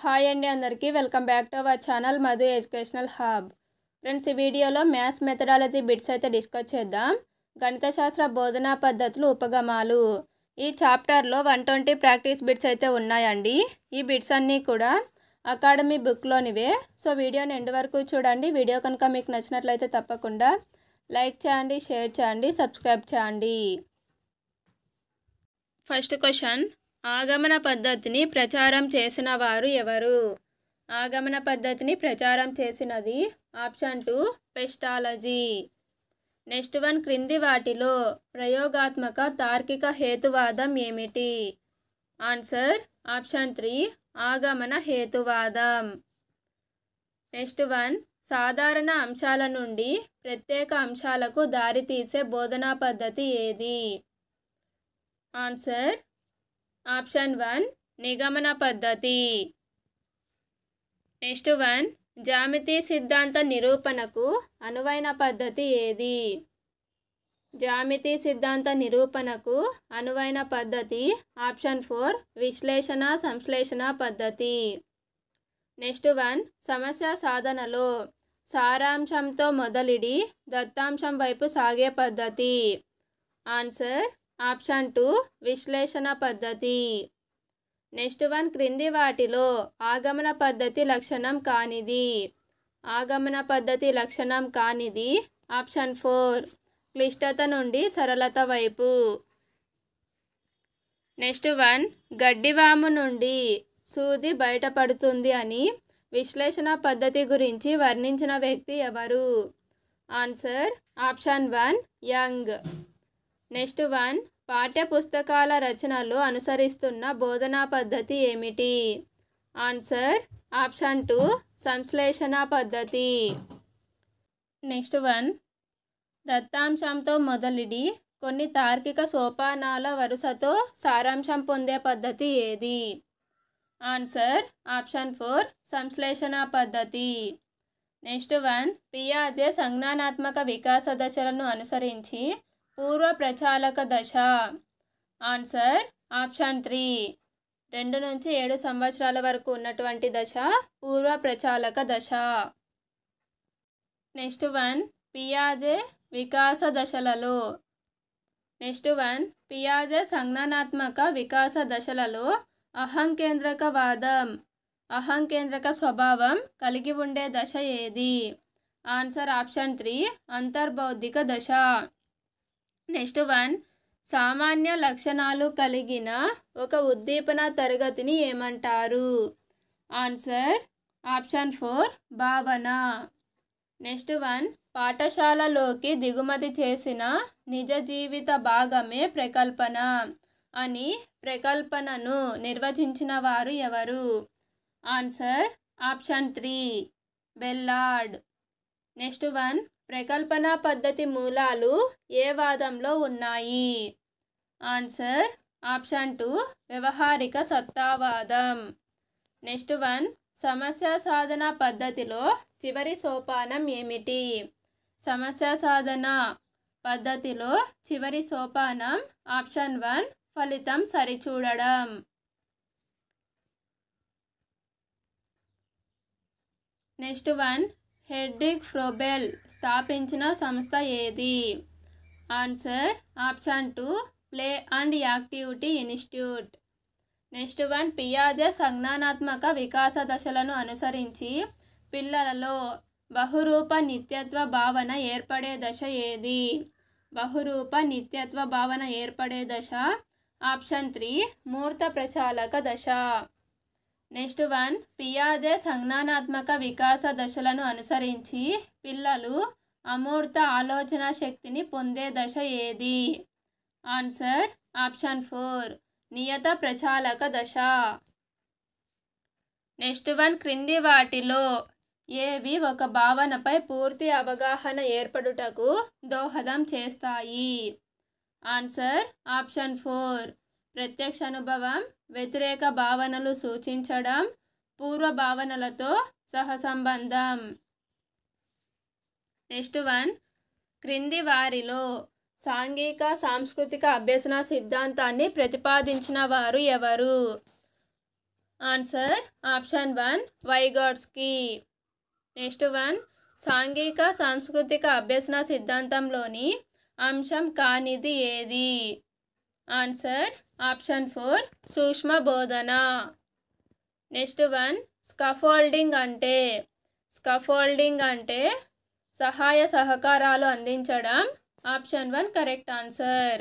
Hi అండి అందరికీ welcome back to our channel Madhu educational hub. Friends, ఈ వీడియోలో మ్యాథ్స్ మెథడాలజీ బిట్స్ అయితే డిస్కస్ చేద్దాం. గణిత శాస్త్ర బోధనా పద్ధతులు ఉపగమాలు ఈ చాప్టర్లో 120 ప్రాక్టీస్ బిట్స్ అయితే ఉన్నాయండి. ఈ బిట్స్ అన్నీ కూడా అకాడమీ బుక్లోనివే. సో వీడియోని ఎండ్ వరకు చూడండి. వీడియో కనుక మీకు నచ్చినట్లయితే తప్పకుండా లైక్ చేయండి, షేర్ చేయండి, సబ్స్క్రైబ్ చేయండి. ఫస్ట్ క్వశ్చన్, ఆగమన పద్ధతిని ప్రచారం చేసిన వారు ఎవరు? ఆగమన పద్ధతిని ప్రచారం చేసినది ఆప్షన్ 2 పెస్టాలజీ. నెక్స్ట్ వన్, క్రింది వాటిలో ప్రయోగాత్మక తార్కిక హేతువాదం ఏమిటి? ఆన్సర్ ఆప్షన్ 3 ఆగమన హేతువాదం. నెక్స్ట్ వన్, సాధారణ అంశాల నుండి ప్రత్యేక అంశాలకు దారితీసే బోధనా పద్ధతి ఏది? ఆన్సర్ ఆప్షన్ 1 నిగమన పద్ధతి. నెక్స్ట్ వన్, జ్యామితి సిద్ధాంత నిరూపణకు అనువైన పద్ధతి ఏది? జ్యామితి సిద్ధాంత నిరూపణకు అనువైన పద్ధతి ఆప్షన్ 4 విశ్లేషణ సంశ్లేషణ పద్ధతి. నెక్స్ట్ వన్, సమస్య సాధనలో సారాంశంతో మొదలిడి దత్తాంశం వైపు సాగే పద్ధతి. ఆన్సర్ ఆప్షన్ 2 విశ్లేషణ పద్ధతి. నెక్స్ట్ వన్, క్రింది వాటిలో ఆగమన పద్ధతి లక్షణం కానిది. ఆగమన పద్ధతి లక్షణం కానిది ఆప్షన్ 4 క్లిష్టత నుండి సరళత వైపు. నెక్స్ట్ వన్, గడ్డివాము నుండి సూది బయటపడుతుంది అని విశ్లేషణ పద్ధతి గురించి వర్ణించిన వ్యక్తి ఎవరు? Answer option 1 young. Next one, పాఠ్య పుస్తకాల రచనలో అనుసరిస్తున్న బోధనా పద్ధతి ఏమిటి? ఆన్సర్ ఆప్షన్ 2 సంశ్లేషణ పద్ధతి. నెక్స్ట్ వన్, దత్తాంశంతో మొదలిడి కొన్ని తార్కిక సోపానాల వరుసతో సారాంశం పొందే పద్ధతి ఏది? ఆన్సర్ ఆప్షన్ 4 సంశ్లేషణ పద్ధతి. నెక్స్ట్ వన్, పియాజే సంజ్ఞానాత్మక వికాస దశలను అనుసరించి పూర్వ ప్రచాలక దశ. ఆన్సర్ ఆప్షన్ 3 2 నుంచి 7 సంవత్సరాల వరకు ఉన్నటువంటి దశ పూర్వ ప్రచాలక దశ. నెక్స్ట్ వన్, పియాజే వికాస దశలలో. నెక్స్ట్ వన్, పియాజే సంజ్ఞానాత్మక వికాస దశలలో అహంకేంద్రకవాదం అహంకేంద్రక స్వభావం కలిగి ఉండే దశ ఏది? ఆన్సర్ ఆప్షన్ 3 అంతర్బౌద్ధిక దశ. నెక్స్ట్ వన్, సామాన్య లక్షణాలు కలిగిన ఒక ఉద్దీపన తరగతిని ఏమంటారు? ఆన్సర్ ఆప్షన్ 4 భావన. నెక్స్ట్ వన్, పాఠశాలలోకి దిగుమతి చేసిన నిజ జీవిత భాగమే ప్రకల్పన అని ప్రకల్పనను నిర్వచించిన వారు ఎవరు? Answer option 3 బెల్లార్డ్. నెక్స్ట్ వన్, ప్రకల్పన పద్ధతి మూలాలు ఏ వాదంలో ఉన్నాయి? ఆన్సర్ ఆప్షన్ 2 వ్యవహారిక సత్తావాదం. నెక్స్ట్ వన్, సమస్య సాధన పద్ధతిలో చివరి సోపానం ఏమిటి? సమస్య సాధన పద్ధతిలో చివరి సోపానం ఆప్షన్ 1 ఫలితం సరిచూడడం. నెక్స్ట్ వన్, హెడ్రిక్ ఫ్రోబెల్ స్థాపించిన సంస్థ ఏది? Answer option 2 play and activity institute. Next one, పియాజే సంజ్ఞానాత్మక వికాస దశలను అనుసరించి పిల్లలలో బహురూప నిత్యత్వ భావన ఏర్పడే దశ ఏది? బహురూప నిత్యత్వ భావన ఏర్పడే దశ ఆప్షన్ 3 మూర్త ప్రచాలక దశ. నెక్స్ట్ వన్, పియాజే సంజ్ఞానాత్మక వికాస దశలను అనుసరించి పిల్లలు అమూర్త ఆలోచన శక్తిని పొందే దశ ఏది? ఆన్సర్ ఆప్షన్ 4 నియత ప్రచాలక దశ. నెక్స్ట్ వన్, క్రింది వాటిలో ఏవి ఒక భావనపై పూర్తి అవగాహన ఏర్పడుటకు దోహదం చేస్తాయి? ఆన్సర్ ఆప్షన్ 4 ప్రత్యక్ష అనుభవం, వ్యతిరేక భావనలు సూచించడం, పూర్వ భావనలతో సహసంబంధం. నెక్స్ట్ వన్, క్రింది వారిలో సాంఘిక సాంస్కృతిక అభ్యసన సిద్ధాంతాన్ని ప్రతిపాదించిన వారు ఎవరు? Answer option 1 వైగాట్స్కీ. నెక్స్ట్ వన్, సాంఘిక సాంస్కృతిక అభ్యసన సిద్ధాంతంలోని అంశం కానిది ఏది? ఆన్సర్ ఆప్షన్ 4 సూక్ష్మ బోధన. నెక్స్ట్ వన్, స్కాఫోల్డింగ్ అంటే సహాయ సహకారాలు అందించడం. Option 1 correct answer.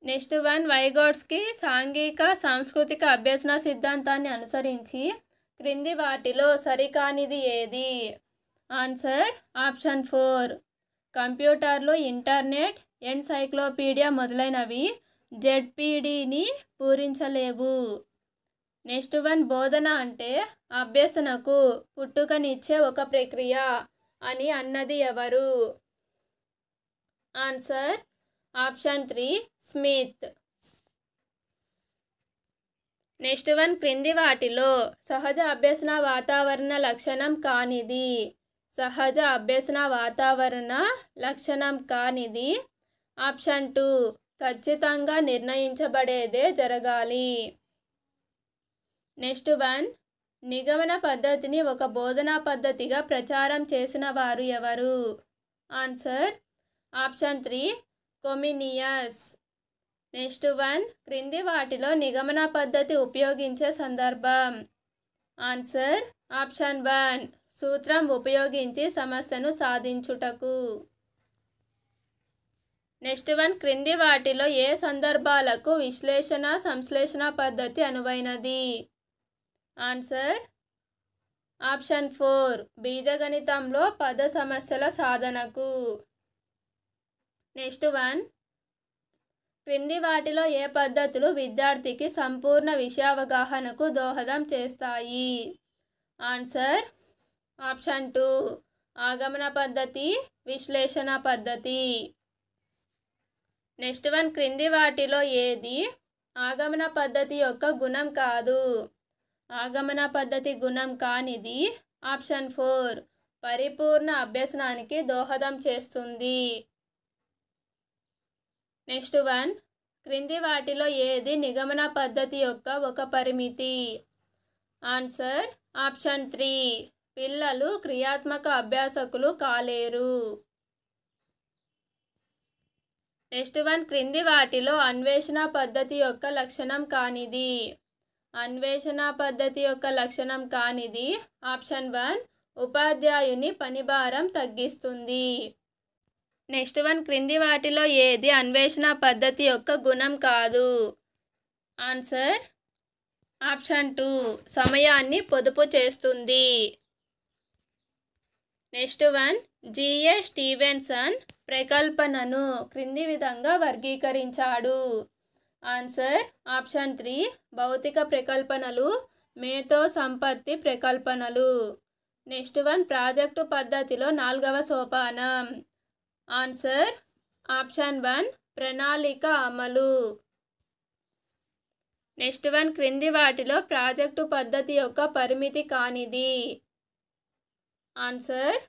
Next one, Vygotsky సాంఘిక సాంస్కృతిక అభ్యసన సిద్ధాంతాన్ని అనుసరించి క్రింది వాటిలో సరికానిది ఏది? ఆన్సర్ ఆప్షన్ 4 కంప్యూటర్లు, ఇంటర్నెట్, ఎన్సైక్లోపీడియా మొదలైనవి జెడ్పీడీని పూరించలేవు. నెక్స్ట్ వన్, బోధన అంటే అభ్యసనకు పుట్టుకనిచ్చే ఒక ప్రక్రియ అని అన్నది ఎవరు? Answer option 3 Smith. Next one, క్రింది వాటిలో సహజ అభ్యసన వాతావరణ లక్షణం కానిది? సహజ అభ్యసన వాతావరణ లక్షణం కానిది. ఆప్షన్ 2 ఖచ్చితంగా నిర్ణయించబడేదే జరగాలి. నెక్స్ట్ వన్, నిగమన పద్ధతిని ఒక బోధనా పద్ధతిగా ప్రచారం చేసిన వారు ఎవరు? Answer option 3 Comenius. Next one, క్రింది వాటిలో నిగమన పద్ధతి ఉపయోగించే సందర్భం. ఆన్సర్ ఆప్షన్ 1 సూత్రం ఉపయోగించి సమస్యను సాధించుటకు. నెక్స్ట్ వన్, క్రింది వాటిలో ఏ సందర్భాలకు విశ్లేషణ సంశ్లేషణ పద్ధతి అనువైనది? ఆన్సర్ ఆప్షన్ 4 బీజగణితంలో పద సమస్యల సాధనకు. నెక్స్ట్ వన్, క్రింది వాటిలో ఏ పద్ధతులు విద్యార్థికి సంపూర్ణ విషయావగాహనకు దోహదం చేస్తాయి? ఆన్సర్ ఆప్షన్ 2 ఆగమన పద్ధతి, విశ్లేషణ పద్ధతి. నెక్స్ట్ వన్, క్రింది వాటిలో ఏది ఆగమన పద్ధతి యొక్క గుణం కాదు? ఆగమన పద్ధతి గుణం కానిది. ఆప్షన్ 4 పరిపూర్ణ అభ్యసనానికి దోహదం చేస్తుంది. నెక్స్ట్ వన్, క్రింది వాటిలో ఏది నిగమన పద్ధతి యొక్క ఒక పరిమితి? ఆన్సర్ ఆప్షన్ 3 పిల్లలు క్రియాత్మక అభ్యాసకులు కాలేరు. నెక్స్ట్ వన్, క్రింది వాటిలో అన్వేషణ పద్ధతి యొక్క లక్షణం కానిది? అన్వేషణ పద్ధతి యొక్క లక్షణం కానిది. ఆప్షన్ 1 ఉపాధ్యాయుని పనిభారం తగ్గిస్తుంది. నెక్స్ట్ వన్, క్రింది వాటిలో ఏది అన్వేషణ పద్ధతి యొక్క గుణం కాదు? ఆన్సర్ ఆప్షన్ 2 సమయాన్ని పొదుపు చేస్తుంది. నెక్స్ట్ వన్, జిఏ స్టీవెన్సన్ ప్రకల్పనను క్రింది విధంగా వర్గీకరించాడు. ఆన్సర్ ఆప్షన్ 3 భౌతిక ప్రకల్పనలు, మేధో సంపత్తి ప్రకల్పనలు. నెక్స్ట్ వన్, ప్రాజెక్టు పద్ధతిలో 4వ సోపానం. ఆన్సర్ ఆప్షన్ 1 ప్రణాళిక అమలు. నెక్స్ట్ వన్, క్రింది వాటిలో ప్రాజెక్టు పద్ధతి యొక్క పరిమితి కానిది? ఆన్సర్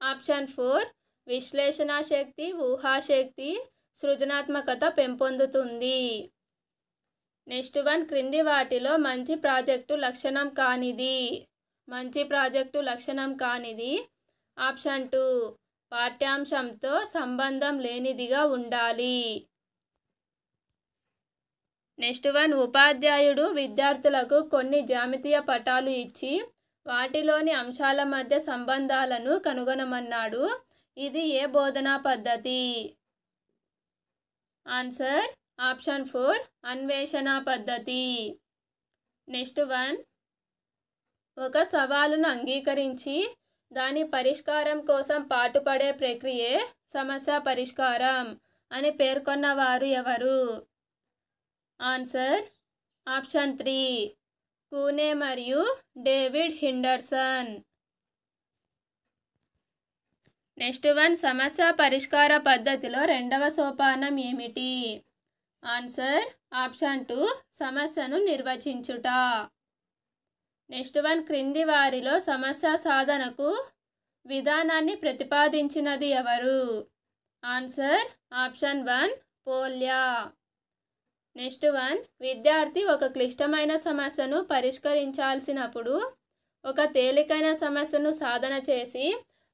ఆప్షన్ 4 విశ్లేషణ శక్తి, ఊహాశక్తి, సృజనాత్మకత పెంపొందుతుంది. నెక్స్ట్ వన్, క్రింది వాటిలో మంచి ప్రాజెక్టు లక్షణం కానిది? మంచి ప్రాజెక్టు లక్షణం కానిది. ఆప్షన్ 2 పాఠ్యాంశంతో సంబంధం లేనిదిగా ఉండాలి. నెక్స్ట్ వన్, ఉపాధ్యాయుడు విద్యార్థులకు కొన్ని జ్యామితీయ పటాలు ఇచ్చి వాటిలోని అంశాల మధ్య సంబంధాలను కనుగొనమన్నాడు. ఇది ఏ బోధనా పద్ధతి? ఆన్సర్ ఆప్షన్ 4 అన్వేషణ పద్ధతి. నెక్స్ట్ వన్, ఒక సవాలును అంగీకరించి దాని పరిష్కారం కోసం పాటుపడే ప్రక్రియే సమస్య పరిష్కారం అని పేర్కొన్నవారు ఎవరు? ఆన్సర్ ఆప్షన్ 3 కూనే మరియు డేవిడ్ హెండర్సన్. నెక్స్ట్ వన్, సమస్య పరిష్కార పద్ధతిలో 2వ సోపానం ఏమిటి? ఆన్సర్ ఆప్షన్ 2 సమస్యను నిర్వచించుట. నెక్స్ట్ వన్, క్రింది వారిలో సమస్య సాధనకు విధానాన్ని ప్రతిపాదించినది ఎవరు? Answer option 1 పోల్యా. నెక్స్ట్ వన్, విద్యార్థి ఒక క్లిష్టమైన సమస్యను పరిష్కరించాల్సినప్పుడు ఒక తేలికైన సమస్యను సాధన చేసి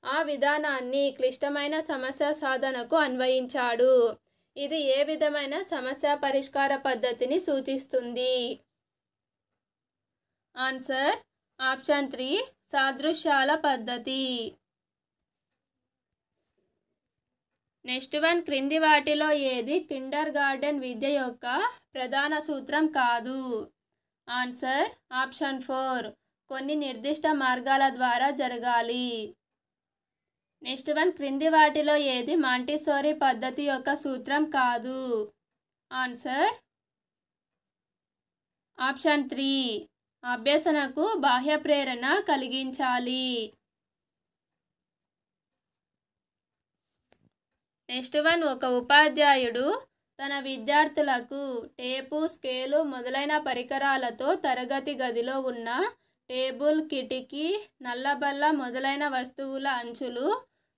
ఆ విధానాన్ని క్లిష్టమైన సమస్య సాధనకు అన్వయించాడు. ఇది ఏ విధమైన సమస్య పరిష్కార పద్ధతిని సూచిస్తుంది? ఆన్సర్ ఆప్షన్ 3, సాదృశ్యాల పద్ధతి. నెక్స్ట్ వన్, క్రింది వాటిలో ఏది కిండర్ గార్డెన్ విద్య యొక్క ప్రధాన సూత్రం కాదు? ఆన్సర్ ఆప్షన్ 4, కొన్ని నిర్దిష్ట మార్గాల ద్వారా జరగాలి. నెక్స్ట్ వన్, క్రింది వాటిలో ఏది మాంటిసోరీ పద్ధతి యొక్క సూత్రం కాదు? ఆన్సర్ ఆప్షన్ 3, అభ్యసనకు బాహ్య ప్రేరణ కలిగించాలి. నెక్స్ట్ వన్, ఒక ఉపాధ్యాయుడు తన విద్యార్థులకు టేపు, స్కేలు మొదలైన పరికరాలతో తరగతి గదిలో ఉన్న టేబుల్, కిటికీ, నల్లబల్ల మొదలైన వస్తువుల అంచులు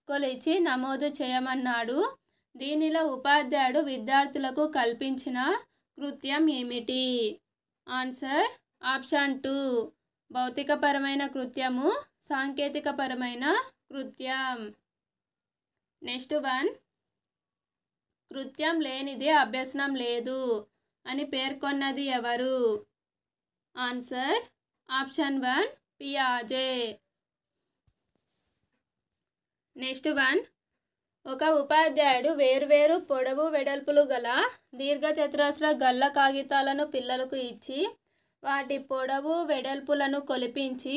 కొలిచి నమోదు చేయమన్నాడు. దీనిలో ఉపాధ్యాయుడు విద్యార్థులకు కల్పించిన కృత్యం ఏమిటి? ఆన్సర్ ఆప్షన్ 2, భౌతికపరమైన కృత్యము, సాంకేతికపరమైన కృత్యం. నెక్స్ట్ వన్, కృత్యం లేనిదే అభ్యసనం లేదు అని పేర్కొన్నది ఎవరు? Answer option 1, పియాజే. నెక్స్ట్ వన్, ఒక ఉపాధ్యాయుడు వేర్వేరు పొడవు వెడల్పులు గల దీర్ఘచతురస్ర గల్ల కాగితాలను పిల్లలకు ఇచ్చి వాటి పొడవు వెడల్పులను కొలిపించి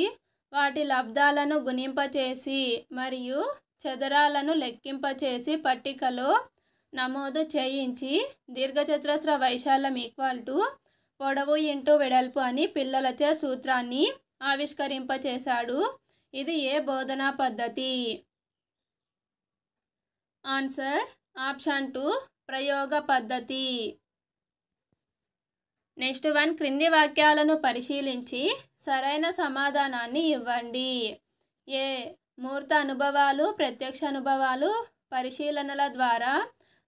వాటి లబ్ధాలను గుణింపచేసి మరియు చదరాలను లెక్కింపచేసి పట్టికలో నమోదు చేయించి దీర్ఘచతురస్ర వైశాల్యం = పొడవు ఇంటూ వెడల్పు అని పిల్లలచే సూత్రాన్ని ఆవిష్కరింపచేశాడు. ఇది ఏ బోధనా పద్ధతి? ఆన్సర్ ఆప్షన్ 2, ప్రయోగ పద్ధతి. నెక్స్ట్ వన్, క్రింది వాక్యాలను పరిశీలించి సరైన సమాధానాన్ని ఇవ్వండి. ఏ, మూర్త అనుభవాలు, ప్రత్యక్ష అనుభవాలు, పరిశీలనల ద్వారా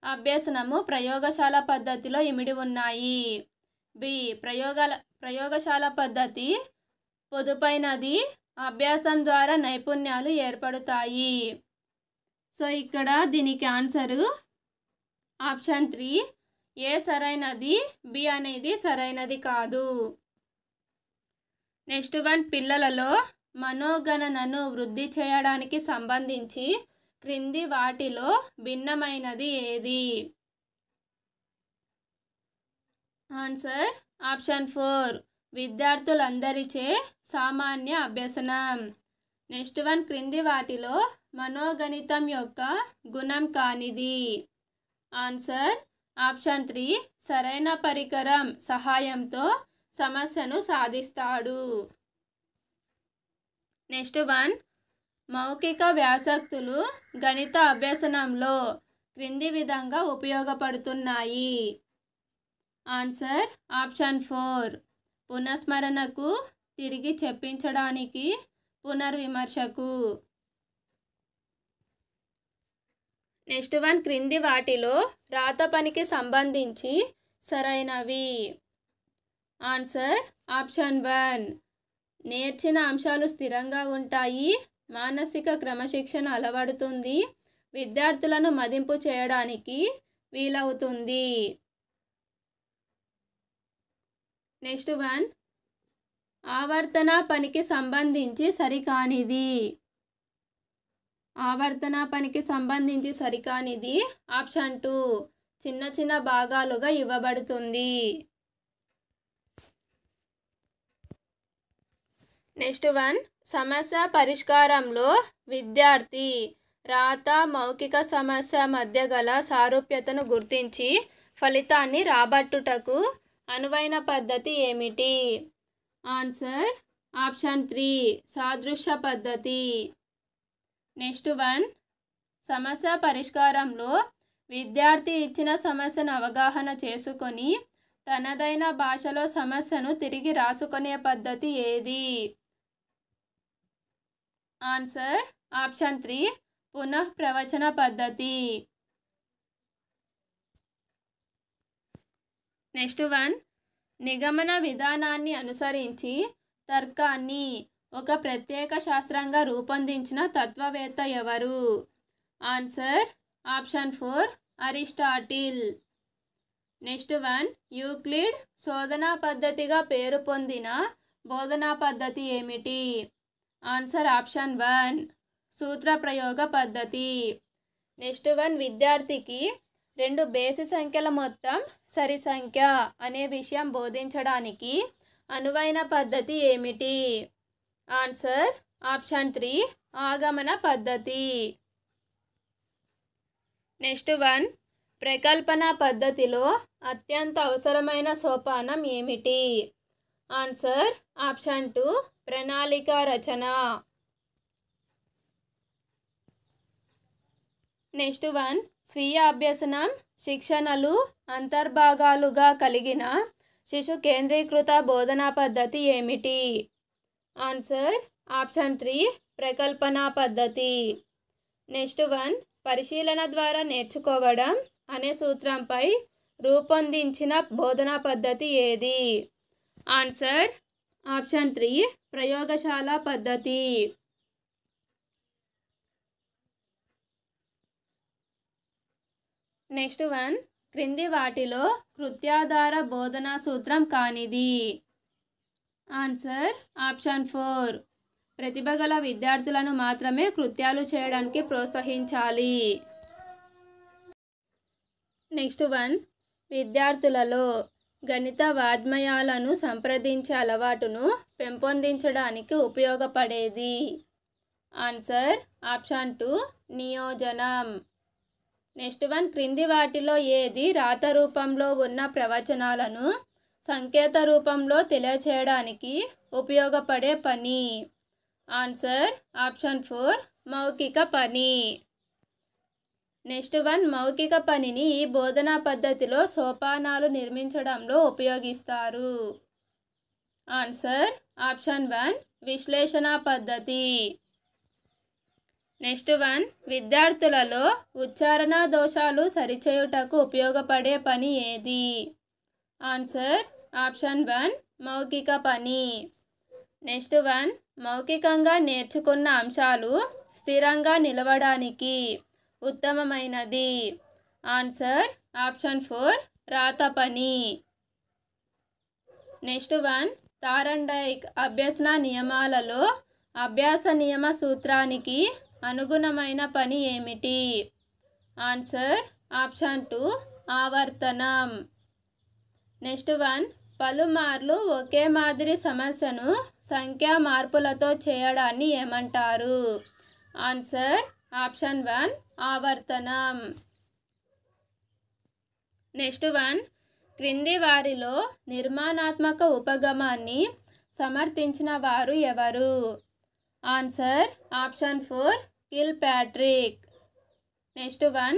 అభ్యసనము ప్రయోగశాల పద్ధతిలో ఇమిడి ఉన్నాయి. బి, ప్రయోగశాల పద్ధతి పొదుపైనది, అభ్యాసం ద్వారా నైపుణ్యాలు ఏర్పడతాయి. సో ఇక్కడ దీనికి ఆన్సరు ఆప్షన్ 3, ఏ సరైనది, బి అనేది సరైనది కాదు. నెక్స్ట్ వన్, పిల్లలలో మనోగణనను వృద్ధి చేయడానికి సంబంధించి క్రింది వాటిలో భిన్నమైనది ఏది? ఆన్సర్ ఆప్షన్ 4, విద్యార్థులందరిచే సామాన్య అభ్యసనం. నెక్స్ట్ వన్, క్రింది వాటిలో మనోగణితం యొక్క గుణం కానిది? ఆన్సర్ ఆప్షన్ 3, సరైన పరికరం సహాయంతో సమస్యను సాధిస్తాడు. నెక్స్ట్ వన్, మౌఖిక వ్యాసక్తులు గణిత అభ్యసనంలో క్రింది విధంగా ఉపయోగపడుతున్నాయి? ఆన్సర్ ఆప్షన్ 4, పునఃస్మరణకు, తిరిగి చెప్పించడానికి, పునర్విమర్శకు. నెక్స్ట్ వన్, క్రింది వాటిలో రాత పనికి సంబంధించి సరైనవి? ఆన్సర్ ఆప్షన్ 1, నేర్చిన అంశాలు స్థిరంగా ఉంటాయి, మానసిక క్రమశిక్షణ అలవడుతుంది, విద్యార్థులను మదింపు చేయడానికి వీలవుతుంది. నెక్స్ట్ వన్, ఆవర్తన పనికి సంబంధించి సరికానిది? ఆవర్తన పనికి సంబంధించి సరికానిది ఆప్షన్ 2, చిన్న చిన్న భాగాలుగా ఇవ్వబడుతుంది. నెక్స్ట్ వన్, సమస్య పరిష్కారంలో విద్యార్థి రాత, మౌఖిక సమస్య మధ్య గల సారూప్యతను గుర్తించి ఫలితాన్ని రాబట్టుటకు అనువైన పద్ధతి ఏమిటి? ఆన్సర్ ఆప్షన్ 3, సాదృశ్య పద్ధతి. నెక్స్ట్ వన్, సమస్య పరిష్కారంలో విద్యార్థి ఇచ్చిన సమస్యను అవగాహన చేసుకొని తనదైన భాషలో సమస్యను తిరిగి రాసుకునే పద్ధతి ఏది? ఆన్సర్ ఆప్షన్ 3, పునః ప్రవచన పద్ధతి. నెక్స్ట్ వన్, నిగమన విధానాన్ని అనుసరించి తర్కాన్ని ఒక ప్రత్యేక శాస్త్రంగా రూపొందించిన తత్వవేత్త ఎవరు? Answer option 4 Aristotle. Next one, Euclid శోధనా పద్ధతిగా పేరు పొందిన బోధనా పద్ధతి ఏమిటి? ఆన్సర్ ఆప్షన్ 1 సూత్ర ప్రయోగ పద్ధతి. నెక్స్ట్ వన్, విద్యార్థికి 2 బేసి సంఖ్యల మొత్తం సరి సంఖ్య అనే విషయం బోధించడానికి అనువైన పద్ధతి ఏమిటి? ఆన్సర్ ఆప్షన్ 3 ఆగమన పద్ధతి. నెక్స్ట్ వన్, ప్రకల్పన పద్ధతిలో అత్యంత అవసరమైన సోపానం ఏమిటి? ఆన్సర్ ఆప్షన్ 2 ప్రణాళిక రచన. నెక్స్ట్ వన్, స్వీయ అభ్యసనం శిక్షణలు అంతర్భాగాలుగా కలిగిన శిశు కేంద్రీకృత బోధనా పద్ధతి ఏమిటి? ఆన్సర్ ఆప్షన్ 3 ప్రకల్పన పద్ధతి. నెక్స్ట్ వన్, పరిశీలన ద్వారా నేర్చుకోవడం అనే సూత్రంపై రూపొందించిన బోధనా పద్ధతి ఏది? ఆన్సర్ ఆప్షన్ 3 ప్రయోగశాల పద్ధతి. నెక్స్ట్ వన్, క్రింది వాటిలో కృత్యాధార బోధనా సూత్రం కానిది? ఆన్సర్ ఆప్షన్ 4 ప్రతిభ గల విద్యార్థులను మాత్రమే కృత్యాలు చేయడానికి ప్రోత్సహించాలి. నెక్స్ట్ వన్, విద్యార్థులలో గణిత వాజ్మయాలను సంప్రదించే అలవాటును పెంపొందించడానికి ఉపయోగపడేది? Answer option 2 నియోజనం. నెక్స్ట్ వన్, క్రింది వాటిలో ఏది రాత రూపంలో ఉన్న ప్రవచనాలను సంకేత రూపంలో తెలియచేయడానికి ఉపయోగపడే పని? ఆన్సర్ ఆప్షన్ 4 మౌఖిక పని. నెక్స్ట్ వన్, మౌఖిక పనిని ఈ బోధనా పద్ధతిలో సోపానాలు నిర్మించడంలో ఉపయోగిస్తారు? ఆన్సర్ ఆప్షన్ 1 విశ్లేషణ పద్ధతి. నెక్స్ట్ వన్, విద్యార్థులలో ఉచ్చారణ దోషాలు సరిచేయుటకు ఉపయోగపడే పని ఏది? ఆన్సర్ ఆప్షన్ 1 మౌఖిక పని. నెక్స్ట్ వన్, మౌఖికంగా నేర్చుకున్న అంశాలు స్థిరంగా నిలవడానికి ఉత్తమమైనది? ఆన్సర్ ఆప్షన్ 4 రాత పని. నెక్స్ట్ వన్, థారండైక్ అభ్యసన నియమాలలో అభ్యాస నియమ సూత్రానికి అనుగుణమైన పని ఏమిటి? ఆన్సర్ ఆప్షన్ 2 ఆవర్తనం. నెక్స్ట్ వన్, పలుమార్లు ఒకే మాదిరి సమస్యను సంఖ్యా మార్పులతో చేయడాన్ని ఏమంటారు? ఆన్సర్ ఆప్షన్ 1 ఆవర్తనం. నెక్స్ట్ వన్, క్రింది వారిలో నిర్మాణాత్మక ఉపగమాన్ని సమర్థించిన వారు ఎవరు? Answer option 4 kill Patrick. Next one,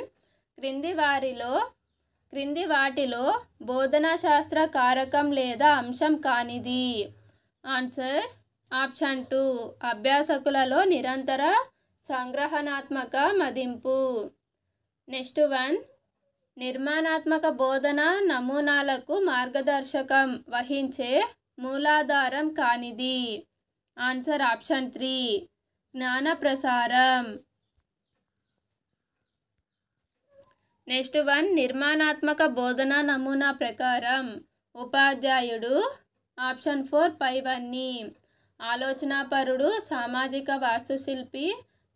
క్రింది వాటిలో బోధనా శాస్త్ర కారకం లేదా అంశం కానిది? ఆన్సర్ ఆప్షన్ 2 అభ్యాసకులలో నిరంతర సంగ్రహణాత్మక మదింపు. నెక్స్ట్ వన్, నిర్మాణాత్మక బోధన నమూనాలకు మార్గదర్శకం వహించే మూలాధారం కానిది? ఆన్సర్ ఆప్షన్ 3 జ్ఞాన ప్రసారం. నెక్స్ట్ వన్, నిర్మాణాత్మక బోధనా నమూనా ప్రకారం ఉపాధ్యాయుడు ఆప్షన్ 4 పైవన్నీ ఆలోచనాపరుడు, సామాజిక వాస్తుశిల్పి,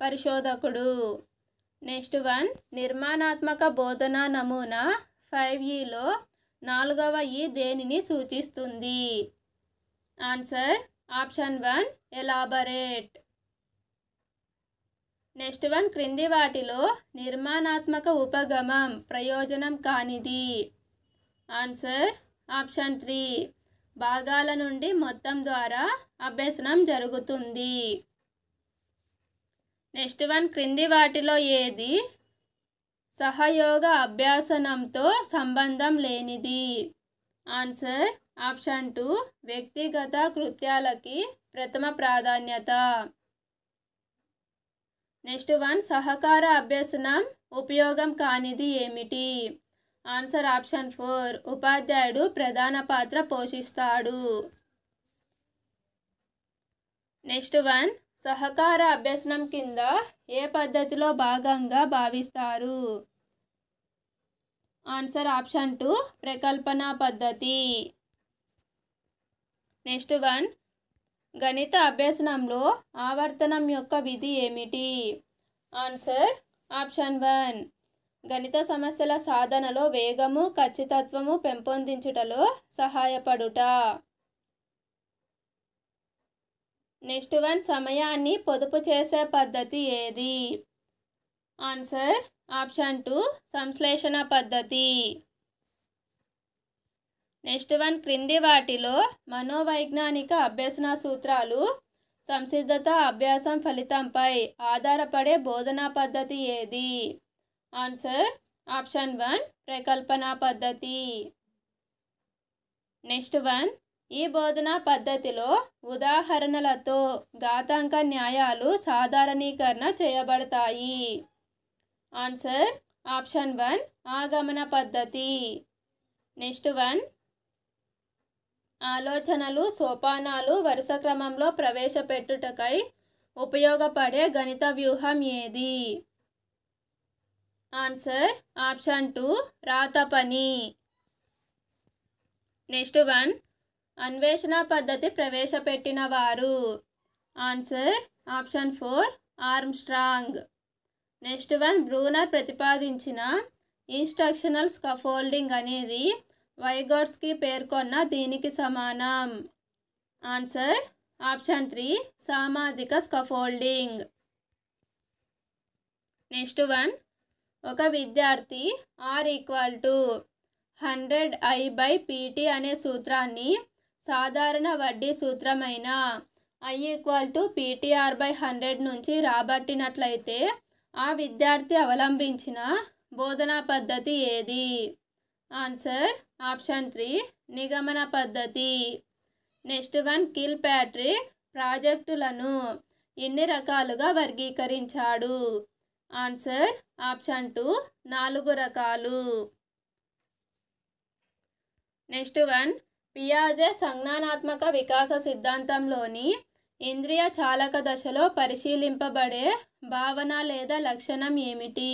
పరిశోధకుడు. నెక్స్ట్ వన్, నిర్మాణాత్మక బోధనా నమూనా 5Eలో 4వ E దేనిని సూచిస్తుంది? Answer option 1 elaborate. Next one, క్రింది వాటిలో నిర్మాణాత్మక ఉపగమం ప్రయోజనం కానిది? ఆన్సర్ ఆప్షన్ 3 భాగాల నుండి మొత్తం ద్వారా అభ్యసనం జరుగుతుంది. నెక్స్ట్ వన్, క్రింది వాటిలో ఏది సహయోగ అభ్యాసనంతో సంబంధం లేనిది? ఆన్సర్ ఆప్షన్ 2 వ్యక్తిగత కృత్యాలకి ప్రథమ ప్రాధాన్యత. నెక్స్ట్ వన్, సహకార అభ్యసనం ఉపయోగం కానిది ఏమిటి? ఆన్సర్ ఆప్షన్ 4 ఉపాధ్యాయుడు ప్రధాన పాత్ర పోషిస్తాడు. నెక్స్ట్ వన్ సహకార అభ్యసనం కింద ఏ పద్ధతిలో భాగంగా భావిస్తారు? ఆన్సర్ ఆప్షన్ 2 ప్రకల్పన పద్ధతి. నెక్స్ట్ వన్ గణిత అభ్యసనంలో ఆవర్తనం యొక్క విధి ఏమిటి? ఆన్సర్ ఆప్షన్ 1 గణిత సమస్యల సాధనలో వేగము ఖచ్చితత్వము పెంపొందించుటలో సహాయపడుట. నెక్స్ట్ వన్ సమయాన్ని పొదుపు చేసే పద్ధతి ఏది? ఆన్సర్ ఆప్షన్ 2 సంశ్లేషణ పద్ధతి. నెక్స్ట్ వన్ క్రింది వాటిలో మనోవైజ్ఞానిక అభ్యసన సూత్రాలు సంసిద్ధత అభ్యాసం ఫలితంపై ఆధారపడే బోధనా పద్ధతి ఏది? ఆన్సర్ ఆప్షన్ 1 ప్రకల్పన పద్ధతి. నెక్స్ట్ వన్ ఈ బోధనా పద్ధతిలో ఉదాహరణలతో ఘాతాంక న్యాయాలు సాధారణీకరణ చేయబడతాయి. ఆన్సర్ ఆప్షన్ 1 ఆగమన పద్ధతి. నెక్స్ట్ వన్ ఆలోచనలు సోపానాలు వరుస క్రమంలో ప్రవేశపెట్టుటకై ఉపయోగపడే గణిత వ్యూహం ఏది? ఆన్సర్ ఆప్షన్ 2 రాత పని. నెక్స్ట్ వన్ అన్వేషణ పద్ధతి ప్రవేశపెట్టిన వారు? Answer option 4 Armstrong. Next one Bruner ప్రతిపాదించిన ఇన్స్ట్రక్షనల్ స్కాఫోల్డింగ్ అనేది వైగోట్స్కి పేర్కొన్న దీనికి సమానం? ఆన్సర్ ఆప్షన్ 3 సామాజిక స్కాఫోల్డింగ్. నెక్స్ట్ వన్ ఒక విద్యార్థి R=100I/PT అనే సూత్రాన్ని సాధారణ వడ్డీ సూత్రమైన I=PTR/100 నుంచి రాబట్టినట్లయితే ఆ విద్యార్థి అవలంబించిన బోధనా పద్ధతి ఏది? ఆన్సర్ ఆప్షన్ 3 నిగమన పద్ధతి. నెక్స్ట్ వన్ కిల్ ప్యాట్రిక్ ప్రాజెక్టులను ఎన్ని రకాలుగా వర్గీకరించాడు? ఆన్సర్ ఆప్షన్ 2 4 రకాలు. నెక్స్ట్ వన్ పియాజే సంజ్ఞానాత్మక వికాస సిద్ధాంతంలోని ఇంద్రియ చాలక దశలో పరిశీలింపబడే భావన లేదా లక్షణం ఏమిటి?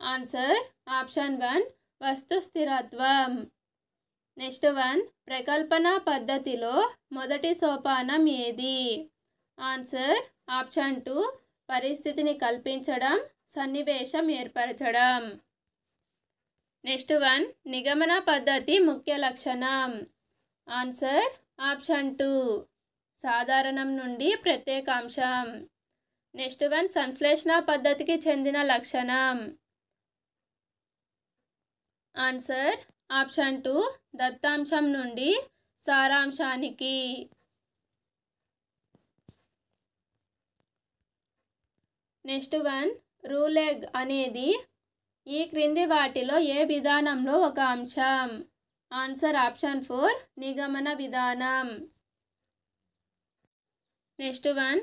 ఆన్సర్ ఆప్షన్ 1 వస్తు స్థిరత్వం. నెక్స్ట్ వన్ ప్రకల్పన పద్ధతిలో మొదటి సోపానం ఏది? ఆన్సర్ ఆప్షన్ 2 పరిస్థితిని కల్పించడం సన్నివేశం ఏర్పరచడం. నెక్స్ట్ వన్ నిగమన పద్ధతి ముఖ్య లక్షణం? ఆన్సర్ ఆప్షన్ 2 సాధారణం నుండి ప్రత్యేకాంశం. నెక్స్ట్ వన్ సంశ్లేషణ పద్ధతికి చెందిన లక్షణం? ఆన్సర్ ఆప్షన్ 2 దత్తాంశం నుండి సారాంశానికి. నెక్స్ట్ వన్ రూలెగ్ అనేది ఈ క్రింది వాటిలో ఏ విధానంలో ఒక అంశం? ఆన్సర్ ఆప్షన్ 4 నిగమన విధానం. నెక్స్ట్ వన్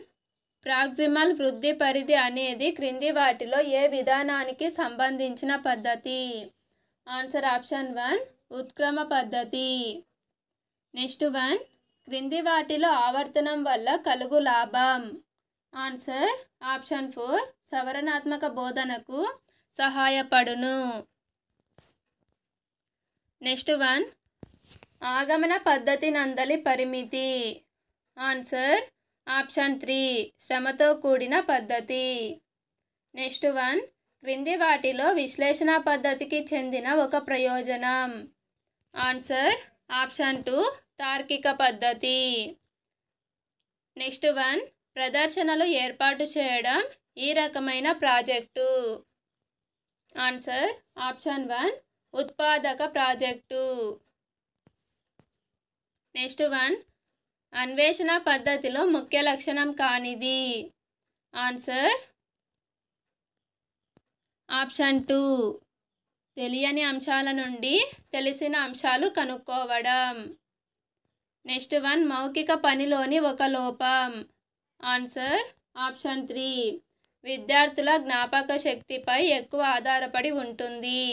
ప్రాక్సిమల్ వృద్ధి పరిధి అనేది క్రింది వాటిలో ఏ విధానానికి సంబంధించిన పద్ధతి? ఆన్సర్ ఆప్షన్ 1 ఉత్క్రమ పద్ధతి. నెక్స్ట్ వన్ క్రింది వాటిలో ఆవర్తనం వల్ల కలుగు లాభం? ఆన్సర్ ఆప్షన్ 4 సవరణాత్మక బోధనకు సహాయపడును. నెక్స్ట్ వన్ ఆగమన పద్ధతి నందలి పరిమితి? ఆన్సర్ ఆప్షన్ 3 శ్రమతో కూడిన పద్ధతి. నెక్స్ట్ వన్ క్రింది వాటిలో విశ్లేషణ పద్ధతికి చెందిన ఒక ప్రయోజనం? ఆన్సర్ ఆప్షన్ 2 తార్కిక పద్ధతి. నెక్స్ట్ వన్ ప్రదర్శనలు ఏర్పాటు చేయడం ఈ రకమైన ప్రాజెక్టు? ఆన్సర్ ఆప్షన్ 1 ఉత్పాదక ప్రాజెక్టు. నెక్స్ట్ వన్ అన్వేషణ పద్ధతిలో ముఖ్య లక్షణం కానిది? ఆన్సర్ ఆప్షన్ 2 తెలియని అంశాల నుండి తెలిసిన అంశాలు కనుక్కోవడం. నెక్స్ట్ వన్ మౌఖిక పనిలోని ఒక లోపం? ఆన్సర్ ఆప్షన్ 3 విద్యార్థుల జ్ఞాపక శక్తిపై ఎక్కువ ఆధారపడి ఉంటుంది.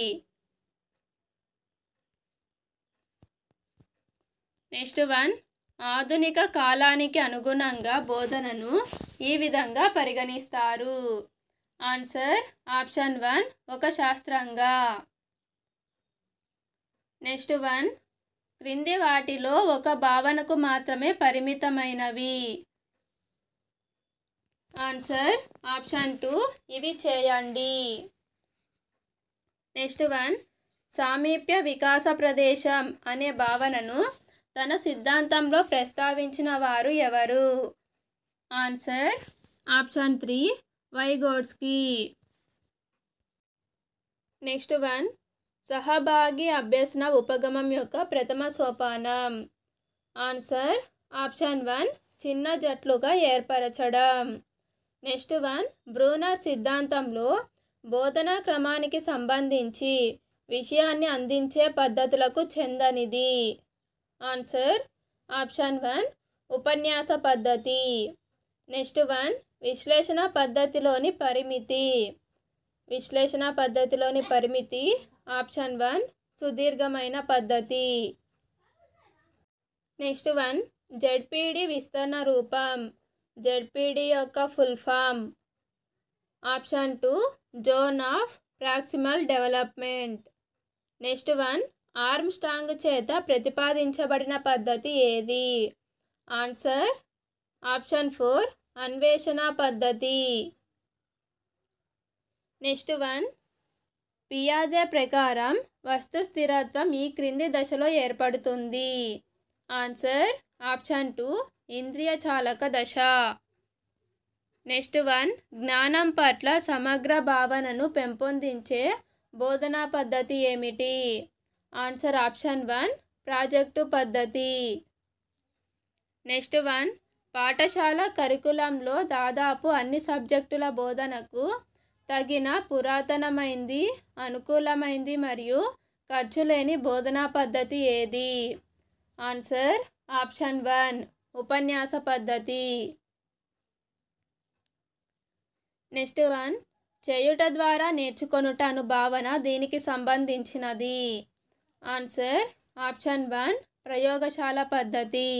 నెక్స్ట్ వన్, ఆధునిక కాలానికి అనుగుణంగా బోధనను ఈ విధంగా పరిగణిస్తారు. ఆన్సర్ ఆప్షన్ 1, ఒక శాస్త్రంగా. నెక్స్ట్ వన్, క్రింది వాటిలో ఒక భావనకు మాత్రమే పరిమితమైనవి. ఆన్సర్ ఆప్షన్ 2, ఇవి చేయండి. నెక్స్ట్ వన్, సామీప్య వికాస ప్రదేశం అనే భావనను తన సిద్ధాంతంలో ప్రస్తావించిన వారు ఎవరు? Answer option 3, Vygotsky. Next one, సహభాగి అభ్యసన ఉపగమం యొక్క ప్రథమ సోపానం. ఆన్సర్ ఆప్షన్ 1, చిన్న జట్లుగా ఏర్పరచడం. నెక్స్ట్ వన్, బ్రూనర్ సిద్ధాంతంలో బోధనా క్రమానికి సంబంధించి విషయాన్ని అందించే పద్ధతులకు చెందనిది. ఆన్సర్ ఆప్షన్ 1, ఉపన్యాస పద్ధతి. నెక్స్ట్ వన్, విశ్లేషణ పద్ధతిలోని పరిమితి. విశ్లేషణ పద్ధతిలోని పరిమితి ఆప్షన్ 1, సుదీర్ఘమైన పద్ధతి. నెక్స్ట్ వన్, జెడ్పీడి విస్తరణ రూపం. జెడ్పీడి యొక్క full form. Option 2, zone of proximal development. Next one, Armstrong చేత ప్రతిపాదించబడిన పద్ధతి ఏది? ఆన్సర్ ఆప్షన్ 4, అన్వేషణ పద్ధతి. నెక్స్ట్ వన్, పియాజే ప్రకారం వస్తు స్థిరత్వం ఈ క్రింది దశలో ఏర్పడుతుంది. ఆన్సర్ ఆప్షన్ 2, ఇంద్రియ చాలక దశ. నెక్స్ట్ వన్, జ్ఞానం పట్ల సమగ్ర భావనను పెంపొందించే బోధనా పద్ధతి ఏమిటి? ఆన్సర్ ఆప్షన్ 1, ప్రాజెక్టు పద్ధతి. నెక్స్ట్ వన్, పాఠశాల కరికులంలో దాదాపు అన్ని సబ్జెక్టుల బోధనకు తగిన పురాతనమైంది, అనుకూలమైంది మరియు ఖర్చు లేని బోధనా పద్ధతి ఏది? ఆన్సర్ ఆప్షన్ 1, ఉపన్యాస పద్ధతి. నెక్స్ట్ వన్, చేయుట ద్వారా నేర్చుకొనుట అను భావన దీనికి సంబంధించినది. ఆన్సర్ ఆప్షన్ 1, ప్రయోగశాల పద్ధతి.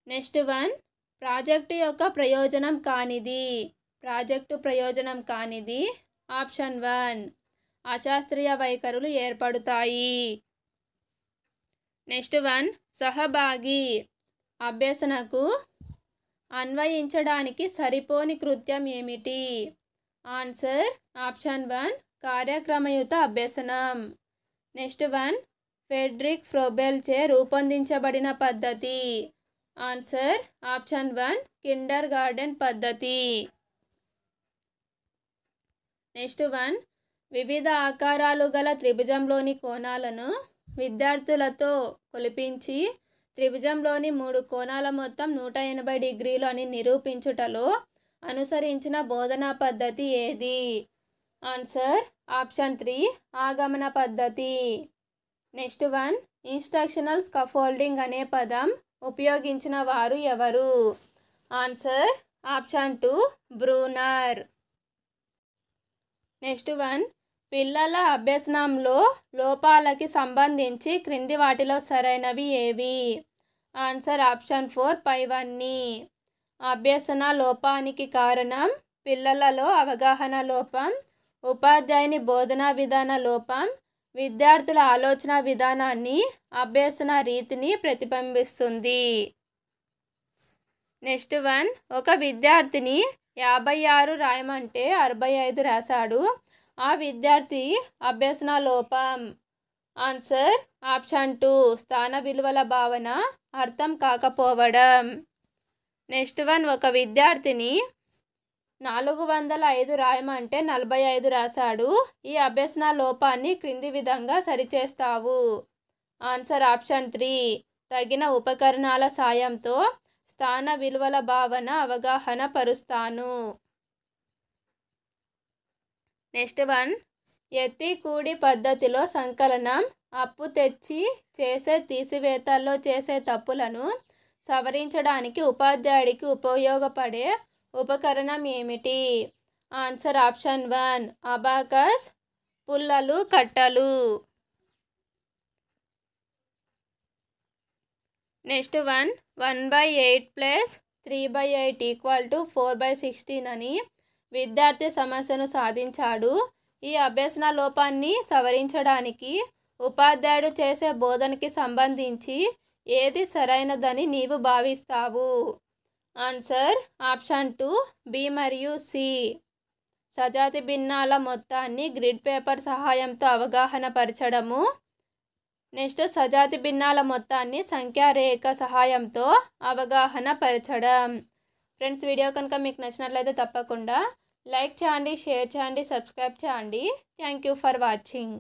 నెక్స్ట్ వన్, ప్రాజెక్టు యొక్క ప్రయోజనం కానిది. ప్రాజెక్టు ప్రయోజనం కానిది ఆప్షన్ 1, అశాస్త్రీయ వైఖరులు ఏర్పడతాయి. నెక్స్ట్ వన్, సహభాగి అభ్యసనకు అన్వయించడానికి సరిపోని కృత్యం ఏమిటి? ఆన్సర్ ఆప్షన్ 1, కార్యక్రమయుత అభ్యసనం. నెక్స్ట్ వన్, ఫెడ్రిక్ ఫ్రోబెల్చే రూపొందించబడిన పద్ధతి. ఆన్సర్ ఆప్షన్ 1, కిండర్ గార్డెన్ పద్ధతి. నెక్స్ట్ వన్, వివిధ ఆకారాలు గల త్రిభుజంలోని కోణాలను విద్యార్థులతో కొలిపించి త్రిభుజంలోని 3 కోణాల మొత్తం 180 డిగ్రీలు అని నిరూపించుటలో అనుసరించిన బోధనా పద్ధతి ఏది? ఆన్సర్ ఆప్షన్ 3, ఆగమన పద్ధతి. నెక్స్ట్ వన్, ఇన్స్ట్రక్షనల్ స్కాఫోల్డింగ్ అనే పదం ఉపయోగించిన వారు ఎవరు? Answer option 2, Bruner. Next one, పిల్లల అభ్యసనంలో లోపాలకి సంబంధించి క్రింది వాటిలో సరైనవి ఏవి? ఆన్సర్ ఆప్షన్ 4, పైవన్నీ. అభ్యసన లోపానికి కారణం పిల్లలలో అవగాహన లోపం, ఉపాధ్యాయుని బోధనా విధాన లోపం, విద్యార్థుల ఆలోచన విధానాన్ని, అభ్యసన రీతిని ప్రతిబింబిస్తుంది. నెక్స్ట్ వన్, ఒక విద్యార్థిని 56 రాయమంటే 65 రాశాడు. ఆ విద్యార్థి అభ్యసన లోపం. ఆన్సర్ ఆప్షన్ 2, స్థాన విలువల భావన అర్థం కాకపోవడం. నెక్స్ట్ వన్, ఒక విద్యార్థిని 405 రాయమంటే 45 రాశాడు. ఈ అభ్యసన లోపాన్ని క్రింది విధంగా సరిచేస్తావు. ఆన్సర్ ఆప్షన్ 3, తగిన ఉపకరణాల సాయంతో స్థాన విలువల భావన అవగాహన పరుస్తాను. నెక్స్ట్ వన్, ఎత్తి కూడి పద్ధతిలో సంకలనం అప్పు తెచ్చి చేసే తీసివేతల్లో చేసే తప్పులను సవరించడానికి ఉపాధ్యాయుడికి ఉపయోగపడే ఉపకరణం ఏమిటి? ఆన్సర్ ఆప్షన్ 1, అబాకస్, పుల్లలు, కట్టలు. నెక్స్ట్ 1/8 ప్లస్ 3/8 ఈక్వల్ టు 4/16 అని విద్యార్థి సమస్యను సాధించాడు. ఈ అభ్యసన లోపాన్ని సవరించడానికి ఉపాధ్యాయుడు చేసే బోధనకి సంబంధించి ఏది సరైనదని నీవు భావిస్తావు? ఆన్సర్ ఆప్షన్ 2 బి మరియు సి. సజాతి భిన్నాల మొత్తాన్ని గ్రిడ్ పేపర్ సహాయంతో అవగాహన పరచడము. నెక్స్ట్ సజాతి భిన్నాల మొత్తాన్ని సంఖ్యారేఖ సహాయంతో అవగాహన పరచడం. ఫ్రెండ్స్, వీడియో కనుక మీకు నచ్చినట్లయితే తప్పకుండా లైక్ చేయండి, షేర్ చేయండి, సబ్స్క్రైబ్ చేయండి. Thank you for watching.